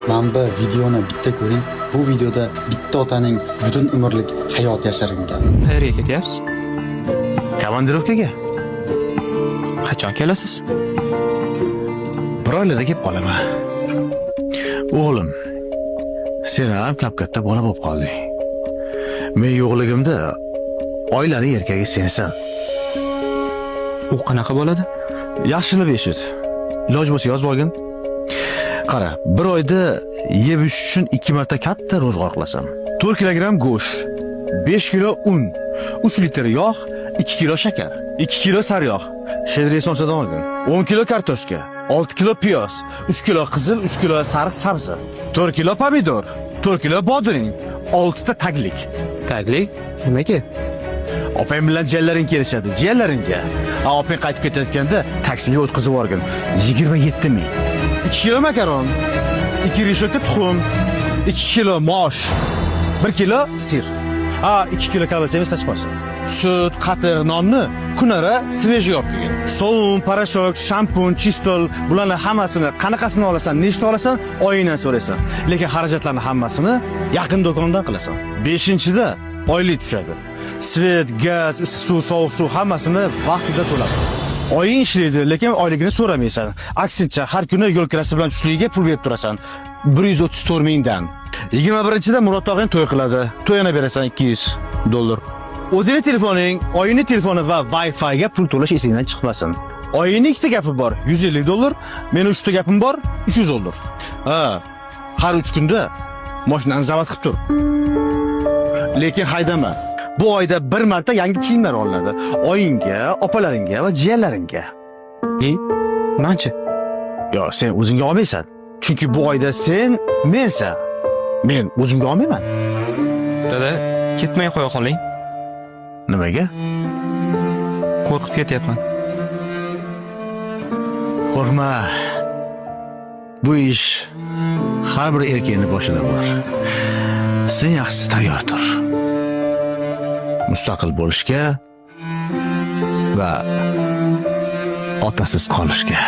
Mana bu videoni bitta ko'ring. Bu videoda bitta otaning butun umrlik hayot yashiringan. Qayerga ketyapsiz? Komandirovkaga Qachon kelasiz? bir oylada kelib qolaman. O'g'lim, sen ham kap-katta bola bo'lib qolding. Men yo'qligimda oilali erkagi sensan. U qanaqa bo'ladi? Yaxshilab eshit. Iloj bo'lsa yozib olgin. Qara, bir oyda yeb ichish uchun 2 marta katta ro'zg'or qilasan. 4 kilogramm go'sht, 5 kilo un, 3 litr yog', 2 kilo shakar, 2 kilo sariyog', shedriy sonsadan olgin. 10 kilo kartoshka, 6 kilo piyoz, 3 kilo qizil, 3 kilo sariq sabzi, 4 kilo pomidor, 4 kilo bodring, 6 ta taglik. Taglik? Nimaga? Opang bilan jiyanlaring kelishadi, jiyanlaringga. Opang qaytib ketayotganda taksiga o'tkazib yuborgin. 27 ming. 2 kilo makaron, 2 rishota tuxum, 2 kilo mosh, 1 kilo sir. 2 kilo kolbasa emas tashqasi. Sut, qatiq, nonni kunara svejiy olib kelgin. Sovun, parashok, shampun, chistol, bularni hammasini qanaqasini olasan, nechta olasan, oyingdan so'raysan. Lekin xarajatlarni hammasini yaqin do'kondan qilasan. 5-da oylik tushadi. Svet, gaz, issiq suv, sovuq suv hammasini vaqtida to'lab. Oying ishlaydi, lekin oyligini so'ramaysan. Aksincha, har kuni yo'l kirasi bilan tushligiga pul berib turasan. 134 mingdan. 21-da Murod tog'ang to'y qiladi. To'yini berasan $200. O'zining telefoning, oyingning telefoni va Wi-Fi ga pul to'lash esingdan chiqmasin. Oyingning 2 ta gapi bor, $150, mening 3 ta gapim bor, $300. Har 3 kunda mashinani zavod qilib tur. Lekin haydama. Bu oyda bir marta yangi kiyimlar olinadi. Oyingga, opalaringga va jiyanlaringga. Manchi? Yo, sen o'zingga olmaysan. Chunki bu oyda sen mensan. Men o'zimga olmayman. Dada, ketmay qo'ya qoling. Nimaga? Qo'rqib ketyapman. Qo'rqma. Bu ish har bir erkakning boshida bor. Sen yaxshisi tayyor tur. Mustaqil bo'lishga va otasiz qolishga.